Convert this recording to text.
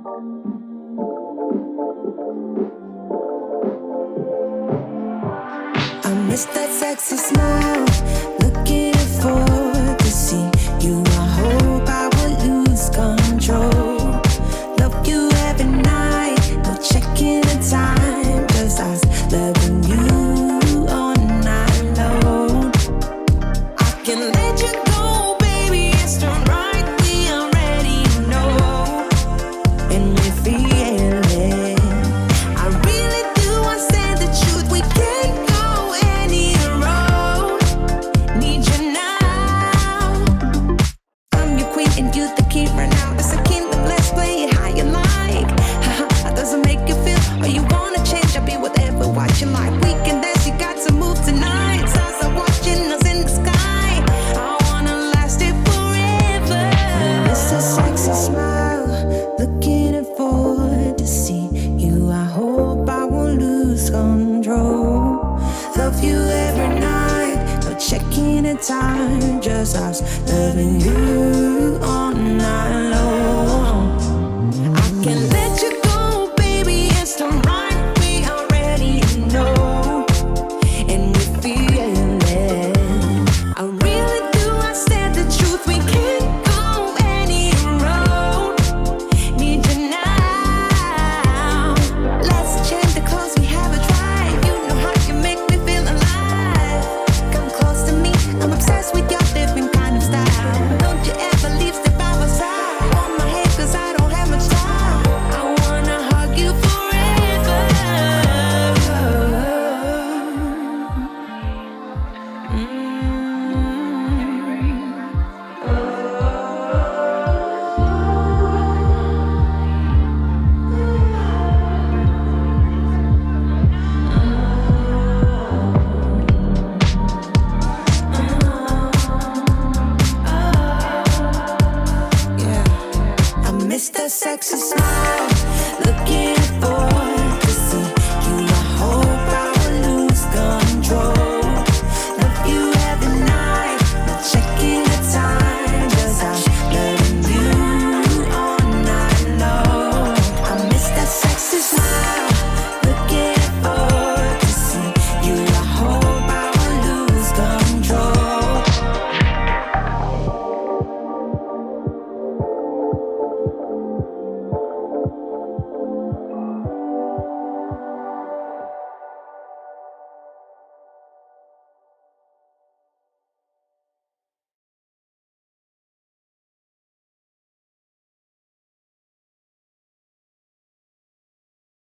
I miss that sexy smile, looking forward to see you. I hope I will lose control. Love you every night, no checking the time, just us loving you all night long. I can let you go, baby, it's done right, we already know, and we feel it. I really do, I said the truth, we can't go any road. Need you now. I'm your queen and you the king right now. It's a kingdom, let's play it how you like. Haha, doesn't make you feel, or you wanna change, I'll be whatever, what you like. We can dance, you got to move tonight. Stars are watching us in the sky. I wanna last it forever. It's a sexy smile, looking forward to see you. I hope I won't lose control. Love you every night, no checking the time, just us loving you all night long. I can let you go, baby, it's done right, we already know, and we feel it. I really do, I said the truth, we can't go any road. Need you now. Let's change the clothes, we have a drive. You know how you make me feel alive. Come close to me, I'm obsessed with your different kind of style. Don't you ever leave, step by my side. On my head, cause I don't have much time. I wanna hug you forever. Yeah, I miss that sexy smile, looking